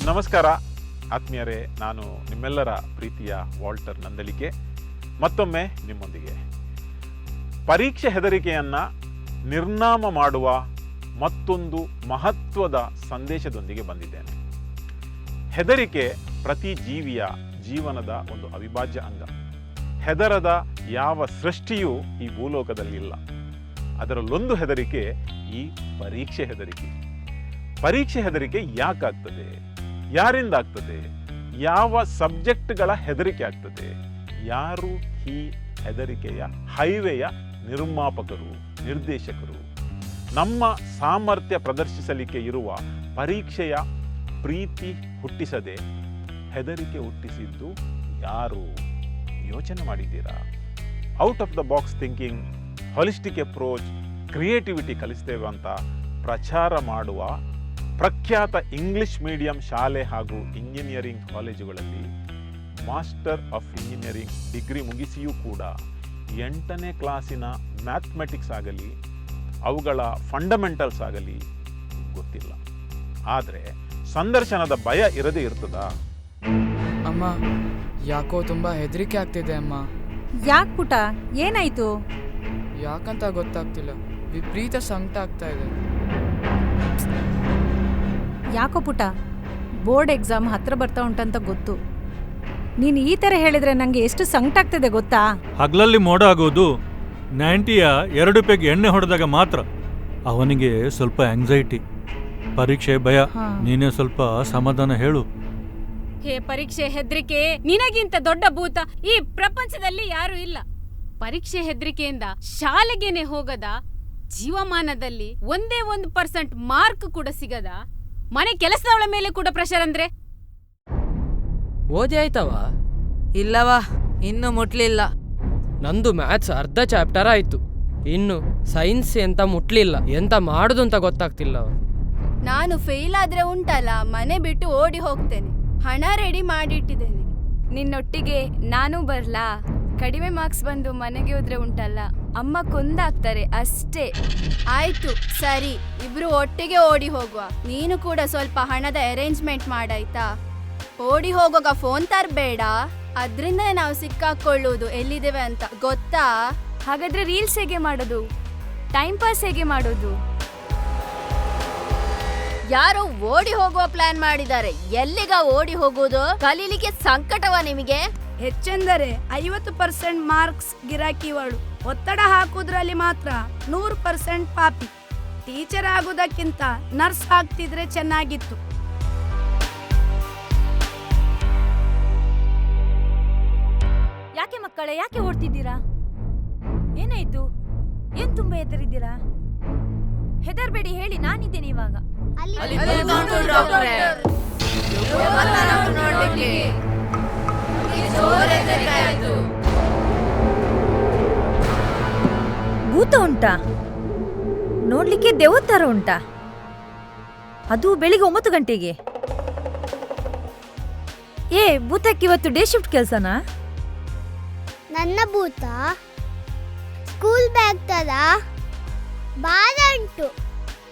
ನಮಸ್ಕಾರ ಆತ್ಮೀಯರೇ, ನಾನು ನಿಮ್ಮೆಲ್ಲರ ಪ್ರೀತಿಯ ವಾಲ್ಟರ್ ನಂದಳಿಕೆ ಮತ್ತೊಮ್ಮೆ ನಿಮ್ಮೊಂದಿಗೆ. ಪರೀಕ್ಷೆ ಹೆದರಿಕೆಯನ್ನು ನಿರ್ನಾಮ ಮಾಡುವ ಮತ್ತೊಂದು ಮಹತ್ವದ ಸಂದೇಶದೊಂದಿಗೆ ಬಂದಿದ್ದೇನೆ. ಹೆದರಿಕೆ ಪ್ರತಿ ಜೀವಿಯ ಜೀವನದ ಒಂದು ಅವಿಭಾಜ್ಯ ಅಂಗ. ಹೆದರದ ಯಾವ ಸೃಷ್ಟಿಯೂ ಈ ಭೂಲೋಕದಲ್ಲಿಲ್ಲ. ಅದರಲ್ಲೊಂದು ಹೆದರಿಕೆ ಈ ಪರೀಕ್ಷೆ ಹೆದರಿಕೆ. ಪರೀಕ್ಷೆ ಹೆದರಿಕೆ ಯಾಕಾಗ್ತದೆ, ಯಾರಿಂದ ಆಗ್ತದೆ, ಯಾವ ಸಬ್ಜೆಕ್ಟ್ಗಳ ಹೆದರಿಕೆ ಆಗ್ತದೆ, ಯಾರು ಈ ಹೆದರಿಕೆಯ ಹೈವೇಯ ನಿರ್ಮಾಪಕರು, ನಿರ್ದೇಶಕರು, ನಮ್ಮ ಸಾಮರ್ಥ್ಯ ಪ್ರದರ್ಶಿಸಲಿಕ್ಕೆ ಇರುವ ಪರೀಕ್ಷೆಯ ಪ್ರೀತಿ ಹುಟ್ಟಿಸದೆ ಹೆದರಿಕೆ ಹುಟ್ಟಿಸಿದ್ದು ಯಾರು? ಯೋಚನೆ ಮಾಡಿದ್ದೀರಾ? Out of the box thinking, holistic approach, creativity ಕಲಿಸ್ತೇವೆ ಅಂತ ಪ್ರಚಾರ ಮಾಡುವ ಪ್ರಖ್ಯಾತ ಇಂಗ್ಲಿಷ್ ಮೀಡಿಯಂ ಶಾಲೆ ಹಾಗೂ ಇಂಜಿನಿಯರಿಂಗ್ ಕಾಲೇಜುಗಳಲ್ಲಿ ಮಾಸ್ಟರ್ ಆಫ್ ಇಂಜಿನಿಯರಿಂಗ್ ಡಿಗ್ರಿ ಮುಗಿಸಿಯೂ ಕೂಡ 8ನೇ ಕ್ಲಾಸಿನ ಮ್ಯಾಥಮೆಟಿಕ್ಸ್ ಆಗಲಿ, ಅವುಗಳ ಫಂಡಮೆಂಟಲ್ಸ್ ಆಗಲಿ ಗೊತ್ತಿಲ್ಲ. ಆದರೆ ಸಂದರ್ಶನದ ಭಯ ಇರದೇ ಇರ್ತದಾ? ಅಮ್ಮ, ಯಾಕೋ ತುಂಬ ಹೆದರಿಕೆ ಆಗ್ತಿದೆ ಅಮ್ಮ. ಯಾಕೆ ಪುಟ, ಏನಾಯ್ತು? ಯಾಕಂತ ಗೊತ್ತಾಗ್ತಿಲ್ಲ, ವಿಪರೀತ ಸಂಕಟ ಆಗ್ತಾ ಇದೆ. ಯಾಕೋ ಪುಟ, ಬೋರ್ಡ್ ಎಕ್ಸಾಮ್ ಹತ್ರ ಬರ್ತಾ ಉಂಟಂತ ಗೊತ್ತು. ನೀನು ಈ ಥರ ಹೇಳಿದ್ರೆ ನನಗೆ ಎಷ್ಟು ಸಂಕಟ ಆಗ್ತಿದೆ ಗೊತ್ತಾ? ಹಗಲಲ್ಲಿ ಮೋಡ ಆಗೋದು 90ಯ 2 ಪೆಗ್ ಎಣ್ಣೆ ಹೊಡೆದಾಗ ಮಾತ್ರ. ಅವನಿಗೆ ಸ್ವಲ್ಪ ಆಂಗ್ಸೈಟಿ, ಪರೀಕ್ಷೆ ಭಯ. ನೀನೇ ಸ್ವಲ್ಪ ಸಮಾಧಾನ ಹೇಳು. ಹೇ ಪರೀಕ್ಷೆ ಹೆದರಿಕೆ, ನಿನಗಿಂತ ದೊಡ್ಡ ಭೂತ ಈ ಪ್ರಪಂಚದಲ್ಲಿ ಯಾರು ಇಲ್ಲ. ಪರೀಕ್ಷೆ ಹೆದರಿಕೆಯಿಂದ ಶಾಲೆಗೇನೆ ಹೋಗದ, ಜೀವಮಾನದಲ್ಲಿ 1% ಮಾರ್ಕ್ ಕೂಡ ಸಿಗದ, ಮನೆ ಕೆಲಸದವಳ ಮೇಲೆ ಕೂಡ ಪ್ರೆಷರ್ ಅಂದ್ರೆ. ಓದಿ ಆಯ್ತವ? ಇಲ್ಲವಾ, ಇನ್ನು ಮುಟ್ಲಿಲ್ಲ. ನಂದು ಮ್ಯಾಥ್ಸ್ ಅರ್ಧ ಚಾಪ್ಟರ್ ಆಯ್ತು, ಇನ್ನು ಸೈನ್ಸ್ ಎಂತ ಮುಟ್ಲಿಲ್ಲ. ಎಂತ ಮಾಡುದು ಅಂತ ಗೊತ್ತಾಗ್ತಿಲ್ಲ. ನಾನು ಫೇಲ್ ಆದ್ರೆ ಉಂಟಲ್ಲ, ಮನೆ ಬಿಟ್ಟು ಓಡಿ ಹೋಗ್ತೇನೆ. ಹಣ ರೆಡಿ ಮಾಡಿಟ್ಟಿದ್ದೇನೆ. ನಿನ್ನೊಟ್ಟಿಗೆ ನಾನು ಬರ್ಲಾ? ಕಡಿಮೆ ಮಾರ್ಕ್ಸ್ ಬಂದು ಮನೆಗೆ ಹೋದ್ರೆ ಉಂಟಲ್ಲ, ಅಮ್ಮ ಕೊಂದಾಗ್ತಾರೆ ಅಷ್ಟೇ. ಆಯ್ತು ಸರಿ, ಇಬ್ರು ಒಟ್ಟಿಗೆ ಓಡಿ ಹೋಗುವ. ನೀನು ಕೂಡ ಸ್ವಲ್ಪ ಹಣದ ಅರೇಂಜ್ಮೆಂಟ್ ಮಾಡಾಯ್ತಾ? ಓಡಿ ಹೋಗುವಾಗ ಫೋನ್ ತರಬೇಡ, ಅದ್ರಿಂದ ನಾವು ಸಿಕ್ಕಾಕೊಳ್ಳುವುದು ಎಲ್ಲಿದ್ದೇವೆ ಅಂತ ಗೊತ್ತಾ? ಹಾಗಾದ್ರೆ ರೀಲ್ಸ್ ಹೇಗೆ ಮಾಡೋದು? ಟೈಮ್ ಪಾಸ್ ಹೇಗೆ ಮಾಡೋದು? ಯಾರೋ ಓಡಿ ಹೋಗುವ ಪ್ಲಾನ್ ಮಾಡಿದ್ದಾರೆ. ಎಲ್ಲಿಗ ಓಡಿ ಹೋಗುವುದು? ಕಲೀಲಿಕ್ಕೆ ಸಂಕಟವ ನಿಮಗೆ? ಹೆಚ್ಚೆಂದರೆ 50% ಮಾರ್ಕ್ಸ್ ಗಿರಾಕಿವಳು. ಒತ್ತಡ ಹಾಕುದ್ರಲ್ಲಿ ಮಾತ್ರ 100% ಪಾಪಿ. ಟೀಚರ್ ಆಗುವುದಕ್ಕಿಂತ ನರ್ಸ್ ಆಗ್ತಿದ್ರೆ ಚೆನ್ನಾಗಿತ್ತು. ಯಾಕೆ ಮಕ್ಕಳೇ, ಯಾಕೆ ಓಡ್ತಿದ್ದೀರಾ? ಏನಾಯ್ತು? ಏನ್ ತುಂಬಾ ಹೆದರಿದ್ದೀರಾ? ಹೆದರ್ಬೇಡಿ, ಹೇಳಿ, ನಾನಿದ್ದೇನೆ ಇವಾಗ. ಭೂತ ಉಂಟಾ? ನೋಡ್ಲಿಕ್ಕೆ ದೇವರ ತರ ಉಂಟಾ? ಅದು ಬೆಳಿಗ್ಗೆ 9 ಗಂಟೆಗೆ. ಭೂತಕ್ಕೆ ಇವತ್ತು ಡೇ ಶಿಫ್ಟ್ ಕೆಲ್ಸನಾ? ನನ್ನ ಭೂತ ಸ್ಕೂಲ್ ಬ್ಯಾಗ್ ತರ ಬಾಲ ಉಂಟು.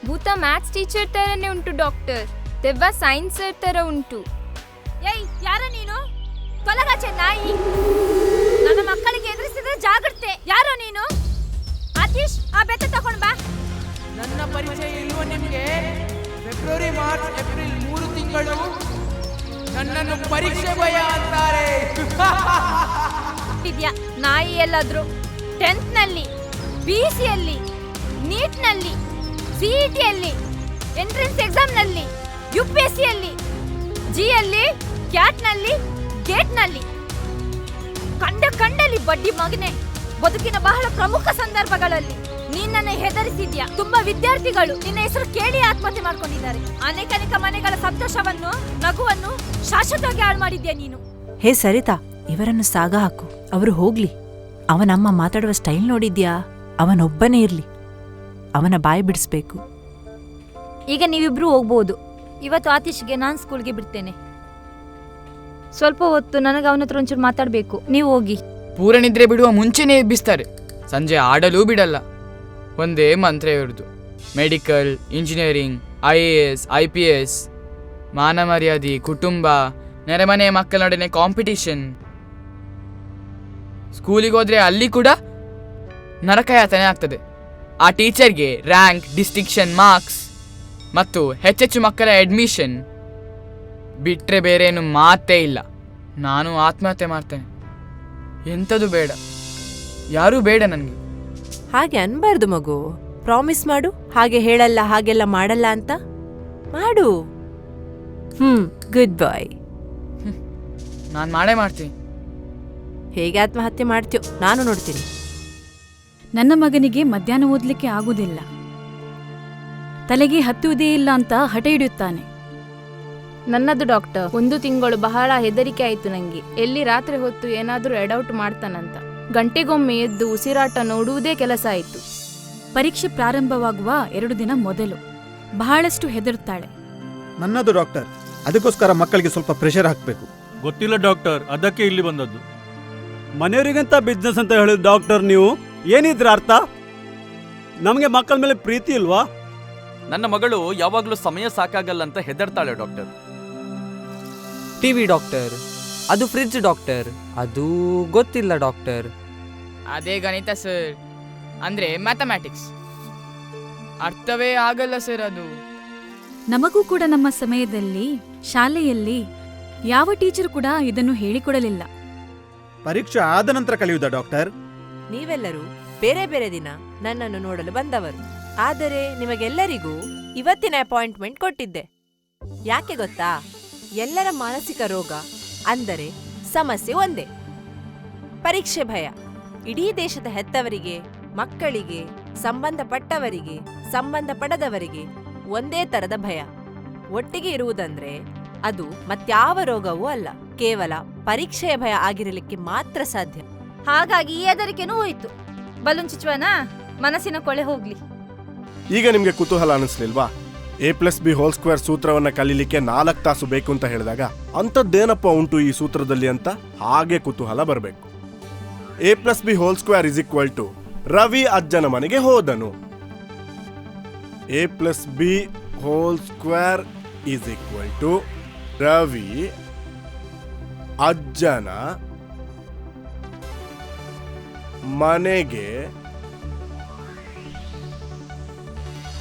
ಭೂತ ಮ್ಯಾಥ್ಸ್ ಟೀಚರ್ ತರನೇ ಉಂಟು ಡಾಕ್ಟರ್. ದೆವ್ವ ಸೈನ್ಸ್ ಸರ್ ತರ ಉಂಟು. ಯಾರ ನೀನು? ತೊಲಗಾಚೆ ನಾಯಿ. ನನ್ನ ಮಕ್ಕಳಿಗೆ ಎದುರಿಸಿದ್ರೆ ಜಾಗ್ರತೆ. ಯಾರೋ ನೀನು? ಆತೀಶ್, ಆ ಬೆತ್ತ ತಗೊಂಡ್ ಬಾ. ನನ್ನ ಪರಿಚಯ ಇಲ್ವೋ ನಿಮ್ಗೆ? ಫೆಬ್ರವರಿ, ಮಾರ್ಚ್, ಏಪ್ರಿಲ್ 3 ತಿಂಗಳು ನನ್ನನ್ನು ಪರೀಕ್ಷೆ ಭಯ ಅಂತಾರೆ. ಇದ್ಯಾ ನಾಯಿ ಎಲ್ಲಾದ್ರೂ? 10th ನಲ್ಲಿ, BC ಯಲ್ಲಿ, ನೀಟ್ ನಲ್ಲಿ, CET ಯಲ್ಲಿ, ಎಂಟ್ರೆನ್ಸ್ ಎಕ್ಸಾಮ್ ನಲ್ಲಿ, UPSC ಯಲ್ಲಿ, G ಯಲ್ಲಿ, ಕ್ಯಾಟ್ ನಲ್ಲಿ, ಗೇಟ್ ನಲ್ಲಿ, ಕಂಡಲ್ಲಿ ಬಡ್ಡಿ ಮಗನೆ. ಬದುಕಿನ ಬಹಳ ಪ್ರಮುಖ ಸಂದರ್ಭಗಳಲ್ಲಿ ನಿನ್ನನ್ನು ಹೆದರಿಸಿದ್ಯಾ. ತುಂಬಾ ವಿದ್ಯಾರ್ಥಿಗಳು ನಿನ್ನ ಹೆಸರು ಕೇಳಿ ಆತ್ಮಹತ್ಯೆ ಮಾಡ್ಕೊಂಡಿದ್ದಾರೆ. ಅನೇಕ ಮನೆಗಳ ಸಂತೋಷವನ್ನು, ನಗುವನ್ನು ಶಾಶ್ವತವಾಗಿ ಹಾಳು ಮಾಡಿದ್ಯಾ ನೀನು. ಹೇ ಸರಿತಾ, ಇವರನ್ನು ಸಾಗ ಹಾಕು. ಅವರು ಹೋಗ್ಲಿ. ಅವನಮ್ಮ ಮಾತಾಡುವ ಸ್ಟೈಲ್ ನೋಡಿದ್ಯಾ? ಅವನೊಬ್ಬನೇ ಇರ್ಲಿ, ಅವನ ಬಾಯಿ ಬಿಡಿಸ್ಬೇಕು. ಈಗ ನೀವಿಬ್ರು ಹೋಗ್ಬೋದು. ಇವತ್ತು ಆತೀಶ್ಗೆ ನಾನು ಸ್ಕೂಲ್ಗೆ ಬಿಡ್ತೇನೆ. ಸ್ವಲ್ಪ ಹೊತ್ತು ನನಗೆ ಅವನ ಹತ್ರ ಒಂಚೂರು ಮಾತಾಡಬೇಕು. ನೀವು ಹೋಗಿ. ಪೂರ ನಿದ್ರೆ ಬಿಡುವ ಮುಂಚೆನೇ ಎಬ್ಬಿಸ್ತಾರೆ. ಸಂಜೆ ಆಡಲೂ ಬಿಡಲ್ಲ. ಒಂದೇ ಮಂತ್ರ ಇರುವುದು, ಮೆಡಿಕಲ್, ಇಂಜಿನಿಯರಿಂಗ್, IAS, IPS. ಮಾನ ಮರ್ಯಾದೆ, ಕುಟುಂಬ, ನೆರೆಮನೆ ಮಕ್ಕಳ ನಡುವೆ ಕಾಂಪಿಟಿಷನ್. ಸ್ಕೂಲಿಗೆ ಹೋದ್ರೆ ಅಲ್ಲಿ ಕೂಡ ನರಕಯಾತನೆ ಆಗ್ತದೆ. ಆ ಟೀಚರ್ಗೆ ರ್ಯಾಂಕ್, ಡಿಸ್ಟಿಂಕ್ಷನ್, ಮಾರ್ಕ್ಸ್ ಮತ್ತು ಹೆಚ್ಚೆಚ್ಚು ಮಕ್ಕಳ ಅಡ್ಮಿಷನ್ ಬಿಟ್ಟರೆ ಬೇರೇನು ಮಾತೇ ಇಲ್ಲ. ನಾನು ಆತ್ಮಹತ್ಯೆ ಮಾಡ್ತೇನೆ. ಎಂಥದ್ದು ಬೇಡ, ಯಾರೂ ಬೇಡ ನನಗೆ. ಹಾಗೆ ಅನ್ಬಾರ್ದು ಮಗು. ಪ್ರಾಮಿಸ್ ಮಾಡು, ಹಾಗೆ ಹೇಳಲ್ಲ ಹಾಗೆಲ್ಲ ಮಾಡಲ್ಲ ಅಂತ ಮಾಡು. ಗುಡ್ ಬಾಯ್. ನಾನು ಮಾಡೇ ಮಾಡ್ತೀನಿ. ಹೇಗೆ ಆತ್ಮಹತ್ಯೆ ಮಾಡ್ತೀಯೋ ನಾನು ನೋಡ್ತೀನಿ. ನನ್ನ ಮಗನಿಗೆ ಮಧ್ಯಾಹ್ನ ಓದ್ಲಿಕ್ಕೆ ಆಗುವುದಿಲ್ಲ, ತಲೆಗೆ ಹತ್ತುವುದೇ ಇಲ್ಲ ಅಂತ ಹಠ ಹಿಡಿಯುತ್ತಾನೆ. ನನ್ನದು ಡಾಕ್ಟರ್, 1 ತಿಂಗಳು ಬಹಳ ಹೆದರಿಕೆ ಆಯ್ತು ನಂಗೆ. ಎಲ್ಲಿ ರಾತ್ರಿ ಹೊತ್ತು ಏನಾದರೂ ಎಡೌಟ್ ಮಾಡ್ತಾನಂತ. ಗಂಟೆಗೊಮ್ಮೆ ಎದ್ದು ಉಸಿರಾಟ ನೋಡುವುದೇ ಕೆಲಸ ಆಯಿತು. ಪರೀಕ್ಷೆ ಪ್ರಾರಂಭವಾಗುವ 2 ದಿನ ಮೊದಲು ಬಹಳಷ್ಟು ಹೆದರುತ್ತಾಳೆ. ನನ್ನದು ಡಾಕ್ಟರ್, ಅದಕ್ಕೋಸ್ಕರ ಮಕ್ಕಳಿಗೆ ಸ್ವಲ್ಪ ಪ್ರೆಷರ್ ಹಾಕಬೇಕು. ಗೊತ್ತಿಲ್ಲ ಡಾಕ್ಟರ್, ಅದಕ್ಕೆ ಇಲ್ಲಿ ಬಂದದ್ದು. ಮನೆಯವರಿಗಂತ ಬಿಸ್ನೆಸ್ ಅಂತ ಹೇಳಿದ ಡಾಕ್ಟರ್ ನೀವು, ಏನಿದ್ರ ಅರ್ಥ? ನಮಗೆ ಮಕ್ಕಳ ಮೇಲೆ ಪ್ರೀತಿ ಇಲ್ವಾ? ನನ್ನ ಮಗಳು ಯಾವಾಗಲೂ ಸಮಯ ಸಾಕಾಗಲ್ಲ ಅಂತ ಹೆದರ್ತಾಳೆ ಡಾಕ್ಟರ್. ಟಿವಿ ಡಾಕ್ಟರ್, ಅದು ಫ್ರಿಡ್ಜ್ ಡಾಕ್ಟರ್, ಅದು ಗೊತ್ತಿಲ್ಲ ಡಾಕ್ಟರ್. ಅದೇ ಗಣಿತ ಸರ್, ಅಂದರೆ ಮ್ಯಾಥಮ್ಯಾಟಿಕ್ಸ್. ಅರ್ಥವೇ ಆಗಲ್ಲ ಸರ್ ಅದು. ನಮಗೂ ಕೂಡ ನಮ್ಮ ಸಮಯದಲ್ಲಿ ಶಾಲೆಯಲ್ಲಿ ಯಾವ ಟೀಚರ್ ಕೂಡ ಇದನ್ನು ಹೇಳಿಕೊಡಲಿಲ್ಲ. ಪರೀಕ್ಷೆ ಆದ ನಂತರ ಕಲಿಯುವುದಾ ಡಾಕ್ಟರ್? ನೀವೆಲ್ಲರೂ ಬೇರೆ ಬೇರೆ ದಿನ ನನ್ನನ್ನು ನೋಡಲು ಬಂದವರು, ಆದರೆ ನಿಮಗೆಲ್ಲರಿಗೂ ಇವತ್ತಿನ ಅಪಾಯಿಂಟ್ಮೆಂಟ್ ಕೊಟ್ಟಿದ್ದೆ. ಯಾಕೆ ಗೊತ್ತಾ? ಎಲ್ಲರ ಮಾನಸಿಕ ರೋಗ ಅಂದರೆ ಸಮಸ್ಯೆ ಒಂದೇ, ಪರೀಕ್ಷೆ ಭಯ. ಇಡೀ ದೇಶದ ಹೆತ್ತವರಿಗೆ, ಮಕ್ಕಳಿಗೆ, ಸಂಬಂಧಪಟ್ಟವರಿಗೆ, ಸಂಬಂಧಪಡದವರಿಗೆ ಒಂದೇ ತರದ ಭಯ. ಒಟ್ಟಿಗೆ ಇರುವುದಂದ್ರೆ ಅದು ಮತ್ಯಾವ ರೋಗವೂ ಅಲ್ಲ, ಕೇವಲ ಪರೀಕ್ಷೆಯ ಭಯ ಆಗಿರಲಿಕ್ಕೆ ಮಾತ್ರ ಸಾಧ್ಯ. ಹಾಗಾಗಿ ಈ ಹೆದರಿಕೆನೂ ಹೋಯ್ತು. ಬಲೂನ್ ಚುಚ್ಚುವನ, ಮನಸ್ಸಿನ ಕೊಳೆ ಹೋಗ್ಲಿ. ಈಗ ನಿಮ್ಗೆ ಕುತೂಹಲ ಅನಿಸ್ಲಿಲ್ವಾ? A+B² ಸೂತ್ರವನ್ನ ಕಲೀಲಿಕ್ಕೆ 4 ತಾಸು ಬೇಕು ಅಂತ ಹೇಳಿದಾಗ ಅಂಥದ್ದೇನಪ್ಪ ಉಂಟು ಈ ಸೂತ್ರದಲ್ಲಿ ಅಂತ ಹಾಗೆ ಕುತೂಹಲ ಬರಬೇಕು. A+B² ರವಿ ಅಜ್ಜನ ಮನೆಗೆ ಹೋದನು. A+B² ರವಿ ಅಜ್ಜನ ಮನೆಗೆ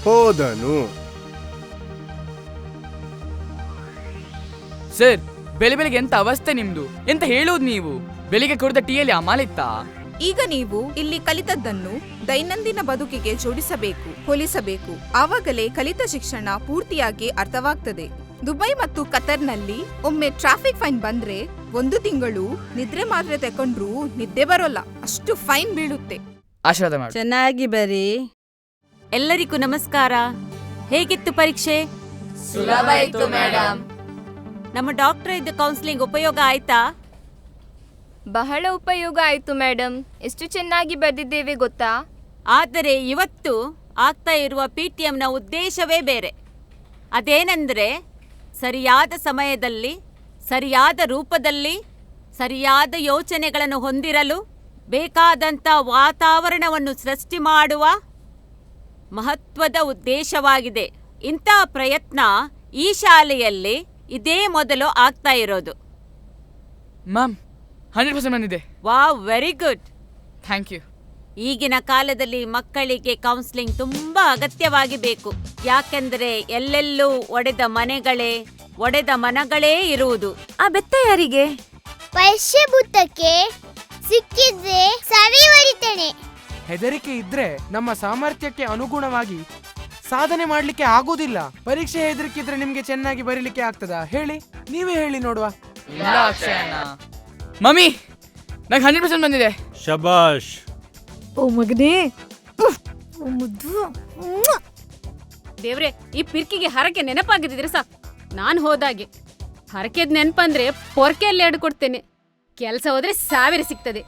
ಹೋದನು. ಸರ್, ಬೆಳಿಗ್ಗೆ ಎಂತ ಅವಸ್ಥೆ ನಿಮ್ದು, ಎಂತ ಹೇಳುವುದು ನೀವು? ಬೆಳಿಗ್ಗೆ ಕುಡಿದ ಟೀಯಲ್ಲಿ ಅಮಾಲಿತ್ತಾ? ಈಗ ನೀವು ಇಲ್ಲಿ ಕಲಿತದ್ದನ್ನು ದೈನಂದಿನ ಬದುಕಿಗೆ ಜೋಡಿಸಬೇಕು, ಹೋಲಿಸಬೇಕು. ಆವಾಗಲೇ ಕಲಿತ ಶಿಕ್ಷಣ ಪೂರ್ತಿಯಾಗಿ ಅರ್ಥವಾಗ್ತದೆ. ದುಬೈ ಮತ್ತು ಕತರ್ನಲ್ಲಿ ಒಮ್ಮೆ ಟ್ರಾಫಿಕ್ ಫೈನ್ ಬಂದ್ರೆ 1 ತಿಂಗಳು ನಿದ್ರೆ ಮಾತ್ರೆ ತಕೊಂಡ್ರೂ ನಿದ್ದೆ ಬರೋಲ್ಲ, ಅಷ್ಟು ಫೈನ್ ಬೀಳುತ್ತೆ. ಆಶೀರ್ವಾದ ಮಾಡಿ. ಚೆನ್ನಾಗಿ ಬರೀ. ಎಲ್ಲರಿಗೂ ನಮಸ್ಕಾರ. ಹೇಗಿತ್ತು ಪರೀಕ್ಷೆ? ಸುಲಭ ಇತ್ತು ಮೇಡಮ್. ನಮ್ಮ ಡಾಕ್ಟರ್ ಇದ್ದ ಕೌನ್ಸಿಲಿಂಗ್ ಉಪಯೋಗ ಆಯ್ತಾ? ಬಹಳ ಉಪಯೋಗ ಆಯ್ತು ಮೇಡಮ್. ಎಷ್ಟು ಚೆನ್ನಾಗಿ ಬರೆದಿದ್ದೇವೆ ಗೊತ್ತಾ? ಆದರೆ ಇವತ್ತು ಆಗ್ತಾ ಇರುವ PTMನ ಉದ್ದೇಶವೇ ಬೇರೆ. ಅದೇನೆಂದರೆ ಸರಿಯಾದ ಸಮಯದಲ್ಲಿ, ಸರಿಯಾದ ರೂಪದಲ್ಲಿ, ಸರಿಯಾದ ಯೋಚನೆಗಳನ್ನು ಹೊಂದಿರಲು ಬೇಕಾದಂಥ ವಾತಾವರಣವನ್ನು ಸೃಷ್ಟಿ ಮಾಡುವ ಮಹತ್ವದ ಉದ್ದೇಶವಾಗಿದೆ. ಇಂಥ ಪ್ರಯತ್ನ ಈ ಶಾಲೆಯಲ್ಲಿ ಇದೇ ಮೊದಲು ಆಗ್ತಾ ಇರೋದು. ಮ್ಯಾಮ್, 100% ಬಂದಿದೆ. Wow, very good. Thank you. ಈಗಿನ ಕಾಲದಲ್ಲಿ ಮಕ್ಕಳಿಗೆ ಕೌನ್ಸಿಲಿಂಗ್ ತುಂಬಾ ಅಗತ್ಯವಾಗಿ ಬೇಕು. ಯಾಕೆಂದರೆ ಎಲ್ಲೆಲ್ಲೂ ಒಡೆದ ಮನಗಳೇ ಇರುವುದು. ಆ ಬೆತ್ತ ಯಾರಿಗೆ? ಪರೀಕ್ಷೆ ಬುತ್ತಕ್ಕೆ ಸಿಕ್ಕಿದ್ರೆ ಸರಿ ಬರಿತೇನೆ. ಹೆದರಿಕೆ ಇದ್ರೆ ನಮ್ಮ ಸಾಮರ್ಥ್ಯಕ್ಕೆ ಅನುಗುಣವಾಗಿ ಸಾಧನೆ ಮಾಡ್ಲಿಕ್ಕೆ ಆಗೋದಿಲ್ಲ. ಪರೀಕ್ಷೆ ಹೆದರಿಕಿದ್ರೆ ನಿಮ್ಗೆ ಚೆನ್ನಾಗಿ ಬರೀಲಿಕ್ಕೆ ಆಗ್ತದಾ ಹೇಳಿ? ನೀವೇ ಹೇಳಿ ನೋಡುವ. ಇಲ್ಲ ಅಕ್ಷಯಣ್ಣ. ಮಮ್ಮಿ, ನಂಗೆ 100% ಬಂದಿದೆ. ಶಬಾಷ್. ಓ ಮಗನೇ, ದೇವ್ರೆ, ಈ ಪಿರ್ಕಿಗೆ ಹರಕೆ ನೆನಪಾಗಿದ್ರೆ ಸಾಕು. ನಾನು ಹೋದಾಗೆ ಹರಕೆದ್ ನೆನಪಂದ್ರೆ ಪೊರ್ಕೆಯಲ್ಲಿ 2 ಕೊಡ್ತೇನೆ. ಕೆಲಸ ಹೋದ್ರೆ 1000 ಸಿಗ್ತದೆ.